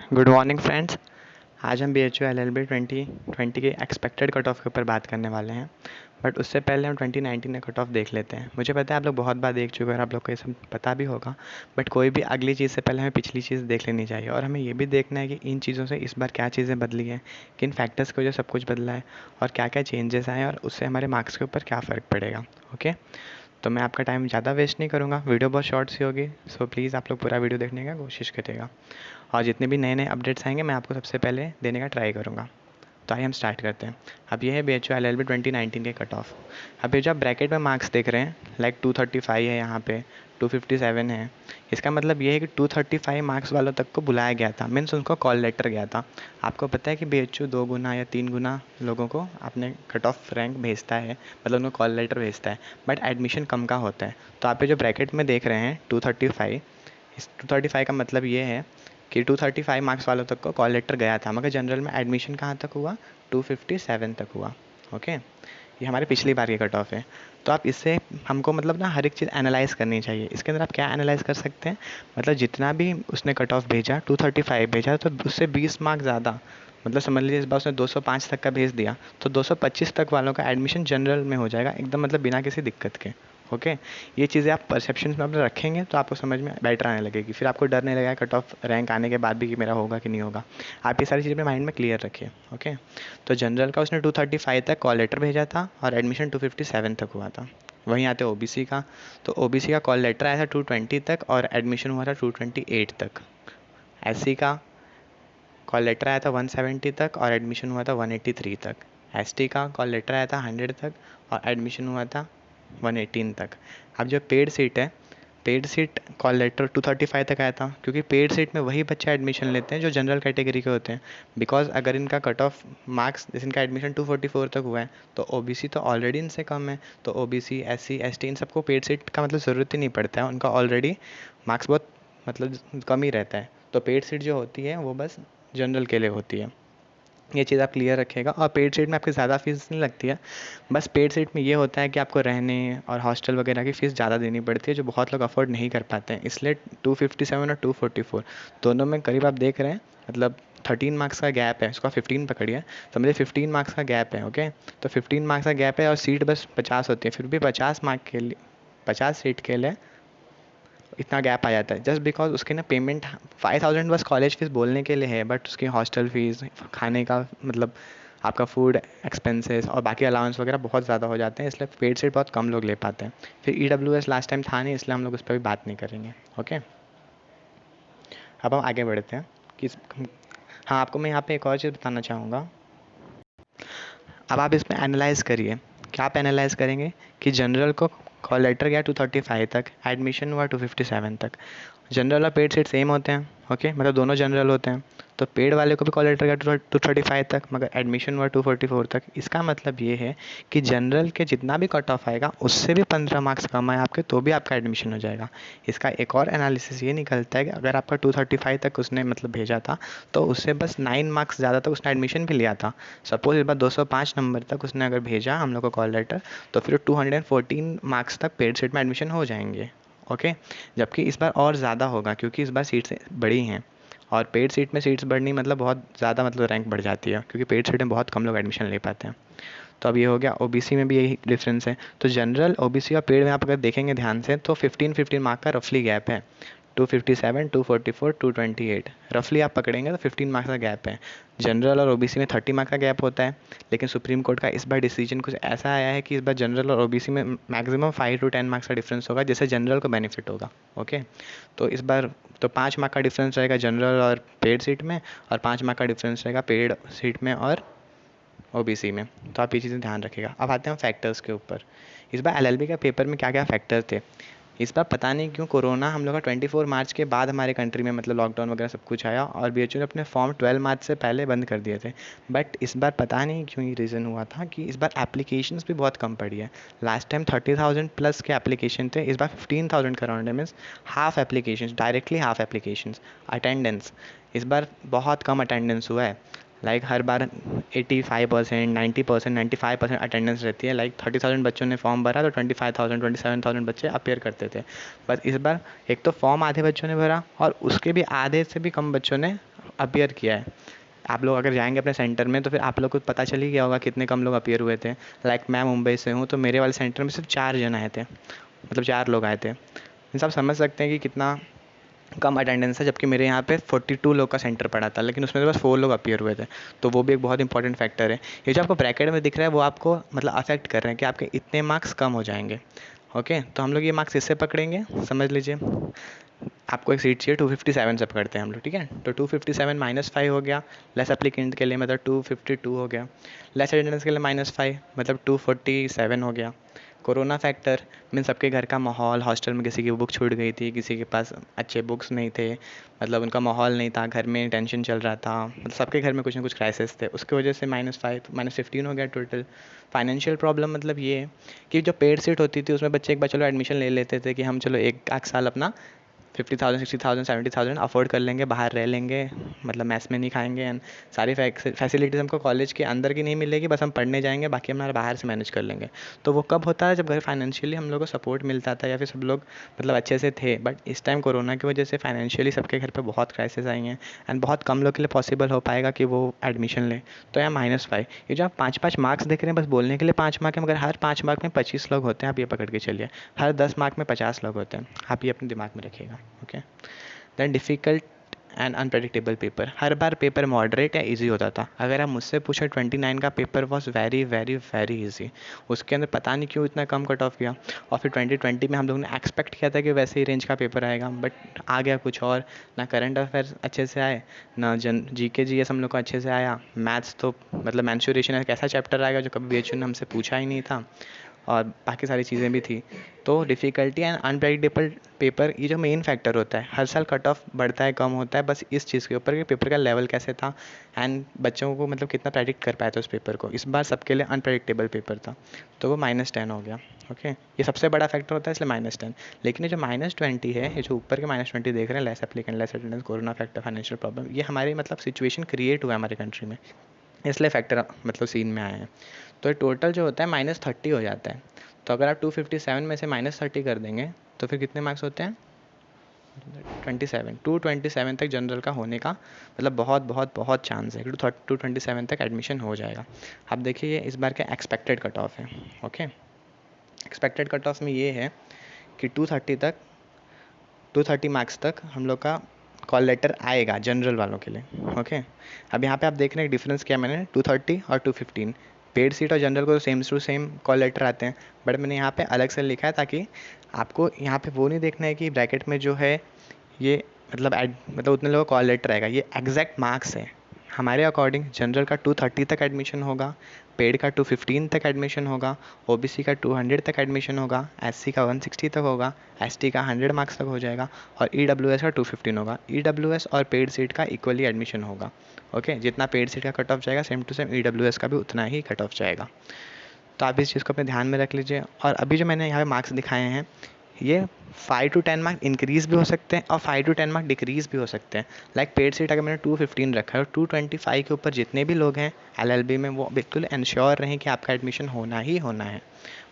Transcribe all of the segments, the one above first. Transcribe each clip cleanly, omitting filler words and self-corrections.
Good morning friends. आज हम BHU LLB 2020 के एक्सपेक्टेड कट ऑफ के ऊपर बात करने वाले हैं। बट उससे पहले हम 2019 का कट ऑफ देख लेते हैं। मुझे पता है आप लोग बहुत बार देख चुके हैं और आप लोग को ये सब पता भी होगा। बट कोई भी अगली चीज़ से पहले हमें पिछली चीज़ देख लेनी चाहिए और हमें ये भी देखना है कि इन चीज़ों से इस बार क्या चीज़ें बदली हैं, किन फैक्टर्स की वजह से सब कुछ बदला है और क्या क्या चेंजेस आए और उससे हमारे मार्क्स के ऊपर क्या फ़र्क पड़ेगा। ओके, तो मैं आपका टाइम ज़्यादा वेस्ट नहीं करूँगा। वीडियो बहुत शॉर्ट सी होगी, सो प्लीज़ आप लोग पूरा वीडियो देखने का कोशिश करिएगा और जितने भी नए नए अपडेट्स आएंगे मैं आपको सबसे पहले देने का ट्राई करूँगा। तो आइए हम स्टार्ट करते हैं। अब ये है BHU LLB 2019 के कट ऑफ। अब ये जो आप ब्रैकेट में मार्क्स देख रहे हैं, लाइक 235 है, यहाँ पे 257 है। इसका मतलब ये है कि 235 मार्क्स वालों तक को बुलाया गया था, मीन्स उनको कॉल लेटर गया था। आपको पता है कि BHU 2 गुना या 3 गुना लोगों को अपने कट ऑफ रैंक भेजता है, मतलब उनको कॉल लेटर भेजता है, बट एडमिशन कम का होता है। तो आप ये जो ब्रैकेट में देख रहे हैं 235, इस 235 का मतलब ये है कि 235 मार्क्स वालों तक को कॉल लेटर गया था, मगर जनरल में एडमिशन कहाँ तक हुआ, 257 तक हुआ। ओके, ये हमारे पिछली बार की कट ऑफ है। तो आप इससे हमको मतलब ना हर एक चीज़ एनालाइज करनी चाहिए। इसके अंदर आप क्या एनालाइज कर सकते हैं, मतलब जितना भी उसने कट ऑफ भेजा 235 भेजा तो उससे 20 मार्क्स ज़्यादा, मतलब समझ लीजिए इस बार उसने 205 तक का भेज दिया तो 225 तक वालों का एडमिशन जनरल में हो जाएगा एकदम, मतलब बिना किसी दिक्कत के। ओके, ये चीज़ें आप परसेप्शन में अपने रखेंगे तो आपको समझ में बेटर आने लगेगी, फिर आपको डर नहीं लगेगा कट ऑफ रैंक आने के बाद भी कि मेरा होगा कि नहीं होगा। आप ये सारी चीज़ें अपने माइंड में क्लियर रखिए। ओके, तो जनरल का उसने 235 तक कॉल लेटर भेजा था और एडमिशन 257 तक हुआ था। वहीं आते OBC का, तो OBC का कॉल लेटर आया था 220 तक और एडमिशन हुआ था 228 तक। SC का कॉल लेटर आया था 170 तक और एडमिशन हुआ था 183 तक। ST का कॉल लेटर आया था 100 तक और एडमिशन हुआ था 118 तक। अब जो पेड सीट है, पेड सीट कॉल लेटर 235 तक आया था, क्योंकि पेड सीट में वही बच्चे एडमिशन लेते हैं जो जनरल कैटेगरी के होते हैं। बिकॉज अगर इनका कट ऑफ मार्क्स, जैसे इनका एडमिशन 244 तक हुआ है तो OBC तो ऑलरेडी इनसे कम है, तो OBC SC ST इन सबको पेड सीट का मतलब ज़रूरत ही नहीं पड़ता है, उनका ऑलरेडी मार्क्स बहुत मतलब कम ही रहता है। तो पेड सीट जो होती है वो बस जनरल के लिए होती है। ये चीज़ आप क्लियर रखिएगा। और पेड सीट में आपकी ज़्यादा फीस नहीं लगती है, बस पेड सीट में ये होता है कि आपको रहने और हॉस्टल वगैरह की फ़ीस ज़्यादा देनी पड़ती है, जो बहुत लोग अफोर्ड नहीं कर पाते हैं। इसलिए 257 और 244 दोनों में करीब आप देख रहे हैं, मतलब 13 मार्क्स का गैप है, इसको 15 पकड़िए, समझिए 15 मार्क्स का गैप है। ओके, तो 15 मार्क्स का गैप है और सीट बस 50 होती है, फिर भी 50 मार्क के लिए, 50 सीट के लिए इतना गैप आ जाता है, जस्ट बिकॉज उसके ना पेमेंट 5000 बस कॉलेज फीस बोलने के लिए है, बट उसकी हॉस्टल फीस, खाने का मतलब आपका फूड एक्सपेंसेस और बाकी अलाउंस वगैरह बहुत ज़्यादा हो जाते हैं, इसलिए पेड सीट बहुत कम लोग ले पाते हैं। फिर EWS लास्ट टाइम था नहीं, इसलिए हम लोग उस पर भी बात नहीं करेंगे। ओके, अब हम आगे बढ़ते हैं कि हाँ, आपको मैं यहाँ पे एक और चीज़ बताना चाहूँगा। अब आप इसमें एनालाइज़ करिए। क्या आप एनालाइज़ करेंगे कि जनरल को कॉल लेटर गया 235 तक, एडमिशन हुआ 257 तक। जनरल और पेड सीट सेम होते हैं। ओके, मतलब दोनों जनरल होते हैं, तो पेड वाले को भी कॉल लेटर गया 235 तक, मगर एडमिशन हुआ 244 तक। इसका मतलब ये है कि जनरल के जितना भी कट ऑफ आएगा उससे भी 15 मार्क्स कम आए आपके तो भी आपका एडमिशन हो जाएगा। इसका एक और एनालिसिस ये निकलता है कि अगर आपका 235 तक उसने मतलब भेजा था तो उससे बस 9 मार्क्स ज़्यादा तक उसने एडमिशन भी लिया था। सपोज इस बार 205 नंबर तक उसने अगर भेजा हम लोग को कॉल लेटर, तो फिर 214 मार्क्स तक पेड सीट में एडमिशन हो जाएंगे। ओके, जबकि इस बार और ज़्यादा होगा क्योंकि इस बार सीट्स बड़ी हैं और पेड सीट में सीट्स बढ़नी मतलब बहुत ज़्यादा, मतलब रैंक बढ़ जाती है, क्योंकि पेड सीट में बहुत कम लोग एडमिशन ले पाते हैं। तो अब ये हो गया। OBC में भी यही डिफरेंस है। तो जनरल, OBC और पेड में आप अगर देखेंगे ध्यान से तो 15 मार्क का रफली गैप है। 257, 244, 228 रफली आप पकड़ेंगे तो 15 मार्क्स का गैप है। जनरल और OBC में 30 मार्क का गैप होता है, लेकिन सुप्रीम कोर्ट का इस बार डिसीजन कुछ ऐसा आया है कि इस बार जनरल और OBC में मैक्सिमम 5 to 10 मार्क्स का डिफरेंस होगा, जिससे जनरल को बेनिफिट होगा। ओके, तो इस बार तो 5 मार्क का डिफरेंस रहेगा जनरल और पेड सीट में, और 5 मार्क का डिफरेंस रहेगा पेड सीट में और OBC में। तो आप ये चीज़ें ध्यान रखिएगा। अब आते हैं फैक्टर्स के ऊपर। इस बार LLB का पेपर में क्या क्या फैक्टर थे। इस बार पता नहीं क्यों कोरोना हम लोग का 24 मार्च के बाद हमारे कंट्री में मतलब लॉकडाउन वगैरह सब कुछ आया और BHU ने अपने फॉर्म 12 मार्च से पहले बंद कर दिए थे। बट इस बार पता नहीं क्यों ये रीज़न हुआ था कि इस बार एप्लीकेशंस भी बहुत कम पड़ी है। लास्ट टाइम 30,000 प्लस के एप्लीकेशन थे, इस बार 15,000 का राउंड है, means half application, directly half application. Attendance, इस बार बहुत कम अटेंडेंस हुआ है। लाइक हर बार 85%, 90%, 95% अटेंडेंस रहती है। लाइक 30,000 बच्चों ने फॉर्म भरा तो 25,000, 27,000 बच्चे अपेयर करते थे। बस इस बार एक तो फॉर्म आधे बच्चों ने भरा और उसके भी आधे से भी कम बच्चों ने अपीयर किया है। आप लोग अगर जाएंगे अपने सेंटर में तो फिर आप लोग को पता चल ही गया होगा कितने कम लोग अपीयर हुए थे। लाइक मैं मुंबई से हूँ, तो मेरे वाले सेंटर में सिर्फ 4 जन आए थे, मतलब 4 लोग आए थे। इन सब समझ सकते हैं कि कितना कम अटेंडेंस है, जबकि मेरे यहाँ पे 42 लोग का सेंटर पड़ा था, लेकिन उसमें से बस 4 लोग अपीयर हुए थे। तो वो भी एक बहुत इंपॉर्टेंट फैक्टर है। ये जो आपको ब्रैकेट में दिख रहा है वो आपको मतलब अफेक्ट कर रहे हैं कि आपके इतने मार्क्स कम हो जाएंगे। ओके, तो हम लोग ये मार्क्स इससे पकड़ेंगे, समझ लीजिए। आपको एक सीट चाहिए 257 से पकड़ते हैं हम लोग, ठीक है। तो 257 -5 हो गया, लेस एप्लीकेंट के लिए मतलब 252 हो गया, लेस अटेंडेंस के लिए -5 मतलब 247 हो गया। कोरोना फैक्टर मीन सबके घर का माहौल, हॉस्टल में किसी की बुक छूट गई थी, किसी के पास अच्छे बुक्स नहीं थे, मतलब उनका माहौल नहीं था, घर में टेंशन चल रहा था, मतलब सबके घर में कुछ ना कुछ क्राइसिस थे, उसकी वजह से -5 -15 हो गया टोटल। फाइनेंशियल प्रॉब्लम मतलब ये कि जो पेड सीट होती थी उसमें बच्चे एक बार चलो एडमिशन ले लेते थे कि हम चलो एक आध साल अपना 50,000 60,000 70,000 अफोर्ड कर लेंगे, बाहर रह लेंगे, मतलब मैस में नहीं खाएंगे, एंड सारी फैसिलिटीज़ हमको कॉलेज के अंदर की नहीं मिलेगी, बस हम पढ़ने जाएंगे, बाकी हमारा बाहर से मैनेज कर लेंगे। तो वो कब होता है, जब घर फाइनेंशियली हम लोग को सपोर्ट मिलता था या फिर सब लोग मतलब अच्छे से थे। बट इस टाइम कोरोना की वजह से फाइनेंशियली सबके घर पर बहुत क्राइसिस आई हैं, एंड बहुत कम लोग के लिए पॉसिबल हो पाएगा कि वो एडमिशन लें। तो यहाँ -5, ये जो आप 5-5 मार्क्स देख रहे हैं बस बोलने के लिए 5 मार्क है, मगर हर 5 मार्क में 25 लोग होते हैं, आप ये पकड़ के चलिए। हर 10 मार्क में 50 लोग होते हैं, आप ये अपने दिमाग में रखिएगा। Okay, then difficult and unpredictable paper. हर बार पेपर मॉडरेट या इजी होता था। अगर आप मुझसे पूछे 29 का paper was very very very easy. उसके अंदर पता नहीं क्यों इतना कम कट ऑफ गया। और फिर 2020 में हम लोगों ने एक्सपेक्ट किया था कि वैसे ही रेंज का पेपर आएगा, बट आ गया कुछ और। ना करंट अफेयर्स अच्छे से आए, ना जीके जीएस हम लोग को अच्छे से आया। मैथ्स तो मतलब मैंसुरेशन एक ऐसा चैप्टर आएगा जो कभी बीएचयू ने हमसे पूछा ही नहीं था, और बाकी सारी चीज़ें भी थी। तो डिफ़िकल्टी एंड अनप्रेडिक्टेबल पेपर, ये जो मेन फैक्टर होता है, हर साल कट ऑफ बढ़ता है कम होता है, बस इस चीज़ के ऊपर कि पेपर का लेवल कैसे था, एंड बच्चों को मतलब कितना प्रेडिक्ट कर पाया था उस पेपर को। इस बार सबके लिए अनप्रेडिक्टेबल पेपर था, तो वो -10 हो गया। ओके, ये सबसे बड़ा फैक्टर होता है, इसलिए -10। लेकिन ये जो -20 है, ये जो ऊपर के -20 देख रहे हैं, less applicant, less attendance, corona factor, financial problem, ये हमारी मतलब सिचुएशन क्रिएट हुआ है हमारे कंट्री में, इसलिए फैक्टर मतलब सीन में आए हैं। तो टोटल जो होता है -30 हो जाता है। तो अगर आप 257 में से -30 कर देंगे तो फिर कितने मार्क्स होते हैं? 27। 227 तक जनरल का होने का मतलब बहुत बहुत बहुत चांस है कि 227 तक एडमिशन हो जाएगा। अब देखिए ये इस बार का एक्सपेक्टेड कट ऑफ है। ओके, एक्सपेक्टेड कट ऑफ में ये है कि 230 मार्क्स तक हम लोग का कॉल लेटर आएगा जनरल वालों के लिए। ओके, अब यहाँ पे आप देख रहे हैं डिफरेंस क्या, मैंने 230 और 215, पेड सीट और जनरल को तो same to same call letter आते हैं, बट मैंने यहाँ पे अलग से लिखा है ताकि आपको यहाँ पे वो नहीं देखना है कि ब्रैकेट में जो है ये मतलब उतने लोगों को कॉल लेटर आएगा। ये एग्जैक्ट मार्क्स है हमारे अकॉर्डिंग। जनरल का 230 तक एडमिशन होगा, पेड का 215 तक एडमिशन होगा, ओबीसी का 200 तक एडमिशन होगा, एससी का 160 तक होगा, एसटी का 100 मार्क्स तक हो जाएगा, और ईडब्ल्यूएस का 215 होगा। ईडब्ल्यूएस और पेड सीट का इक्वली एडमिशन होगा। ओके, जितना पेड सीट का कट ऑफ जाएगा सेम टू सेम ईडब्ल्यूएस का भी उतना ही कट ऑफ जाएगा। तो आप इस चीज़ को अपने ध्यान में रख लीजिए। और अभी जो मैंने यहाँ पे मार्क्स दिखाए हैं, ये 5 to 10 मार्क इंक्रीज़ भी हो सकते हैं और 5 to 10 मार्क डिक्रीज़ भी हो सकते हैं। लाइक पेड सीट अगर मैंने 215 रखा है और 225 के ऊपर जितने भी लोग हैं एलएलबी में, वो बिल्कुल इंश्योर रहें कि आपका एडमिशन होना ही होना है।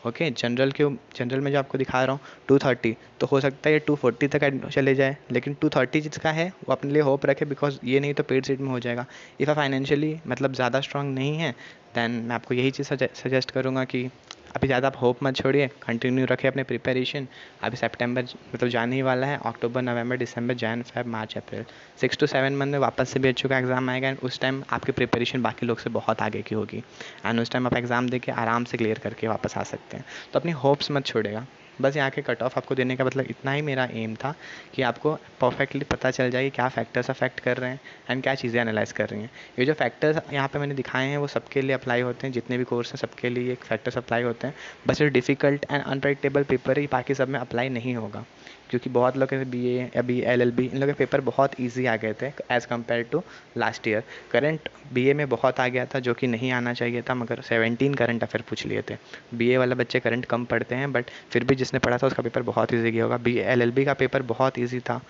ओके, जनरल में जो आपको दिखा रहा हूँ 230, तो हो सकता है ये 240 तक चले जाए, लेकिन 230 जिसका है वो अपने लिए होप रखे, बिकॉज ये नहीं तो पेड सीट में हो जाएगा। इफ़ आप फाइनेंशियली मतलब ज़्यादा स्ट्रांग नहीं है, दैन मैं आपको यही चीज़ सजेस्ट करूँगा कि अभी ज़्यादा आप होप मत छोड़िए, कंटिन्यू रखें अपने प्रिपरेशन। अभी सितंबर मतलब जाने ही वाला है, अक्टूबर नवंबर दिसंबर Jan Feb March April 6 to 7 month में वापस से बीएचयू का एग्ज़ाम आएगा, एंड उस टाइम आपकी प्रिपरेशन बाकी लोग से बहुत आगे की होगी, एंड उस टाइम आप एग्ज़ाम दे के आराम से क्लियर करके वापस आ सकते हैं। तो अपनी होप्स मत छोड़ेगा। बस यहाँ के कट ऑफ आपको देने का मतलब इतना ही मेरा एम था कि आपको परफेक्टली पता चल जाए कि क्या फैक्टर्स अफेक्ट कर रहे हैं एंड क्या चीज़ें एनालाइज कर रही हैं। ये जो फैक्टर्स यहाँ पे मैंने दिखाए हैं वो सबके लिए अप्लाई होते हैं, जितने भी कोर्स हैं सबके लिए ये फैक्टर्स अप्लाई होते हैं। बस ये डिफ़िकल्ट एंड अनप्रेडिक्टेबल पेपर ही बाकी सब में अप्लाई नहीं होगा, क्योंकि बहुत लोग बीए या बी एलएलबी इन लोगों के पेपर बहुत ईजी आ गए थे as compared to last year. Current BA में बहुत आ गया था जो कि नहीं आना चाहिए था, मगर 17 करंट अफेयर पूछ लिए थे। बीए वाले बच्चे करंट कम पढ़ते हैं, बट फिर भी जिसने पढ़ा था उसका पेपर बहुत ईजी गया होगा। बी एलएलबी का पेपर बहुत ईजी था,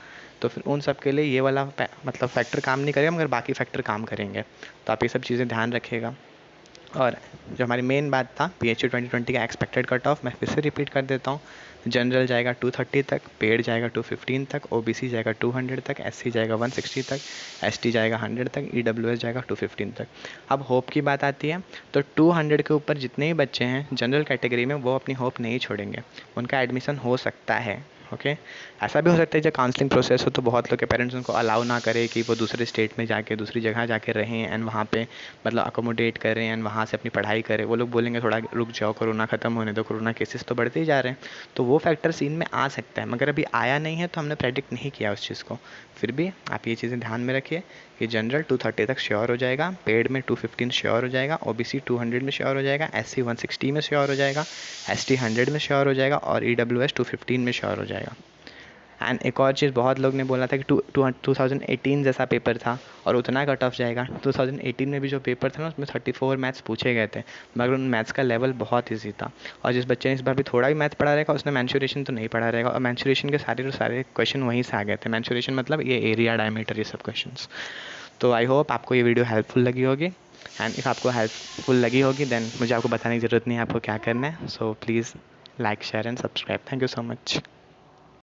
तो फिर उन सब के लिए ये वाला मतलब फैक्टर काम नहीं करेगा, मगर बाकी फैक्टर काम करेंगे। तो आप ये सब चीज़ें ध्यान रखिएगा। और जो हमारी मेन बात था बीएचयू 2020 का एक्सपेक्टेड कट ऑफ, मैं फिर से रिपीट कर देता हूँ, जनरल जाएगा 230 तक, पेड जाएगा 215 तक, ओबीसी जाएगा 200 तक, एससी जाएगा 160 तक, एसटी जाएगा 100 तक, ईडब्ल्यूएस जाएगा 215 तक। अब होप की बात आती है तो 200 के ऊपर जितने ही बच्चे हैं जनरल कैटेगरी में वो अपनी होप नहीं छोड़ेंगे, उनका एडमिशन हो सकता है। ओके ऐसा भी हो सकता है जब काउंसलिंग प्रोसेस हो तो बहुत लोग के पेरेंट्स उनको अलाउ ना करे कि वो दूसरे स्टेट में जाके दूसरी जगह जाके रहें एंड वहाँ पे मतलब अकोमोडेट करें एंड वहाँ से अपनी पढ़ाई करें। वो लोग बोलेंगे थोड़ा रुक जाओ, कोरोना ख़त्म होने दो, कोरोना केसेस तो बढ़ते ही जा रहे हैं। तो वो फैक्टर सीन में आ सकता है, मगर अभी आया नहीं है तो हमने प्रेडिक्ट नहीं किया उस चीज़ को। फिर भी आप ये चीज़ें ध्यान में रखिए कि जनरल 230 तक श्योर हो जाएगा, पेड में 215 श्योर हो जाएगा, ओबीसी 200 में श्योर हो जाएगा, एससी 160 में श्योर हो जाएगा, एसटी 100 में श्योर हो जाएगा और ईडब्ल्यूएस 215 में श्योर हो जाएगा। एंड एक और चीज़ बहुत लोग ने बोला था कि 2018 जैसा पेपर था और उतना कट ऑफ जाएगा। 2018 में भी जो पेपर था ना उसमें 34 मैथ्स पूछे गए थे, मगर उन मैथ्स का लेवल बहुत ईजी था। और जिस बच्चे ने इस बार भी थोड़ा भी मैथ पढ़ा रहेगा उसने मैंसुरेशन तो नहीं पढ़ा रहेगा, और मैंसुरेशन के सारे क्वेश्चन वहीं से आ गए थे। मैंसुरेशन मतलब ये एरिया, डायमीटर, ये सब क्वेश्चन। तो आई होप आपको ये वीडियो हेल्पफुल लगी होगी, एंड इफ़ आपको हेल्पफुल लगी होगी देन मुझे आपको बताने की ज़रूरत नहीं है आपको क्या करना है। So please like, share and subscribe. Thank you so much.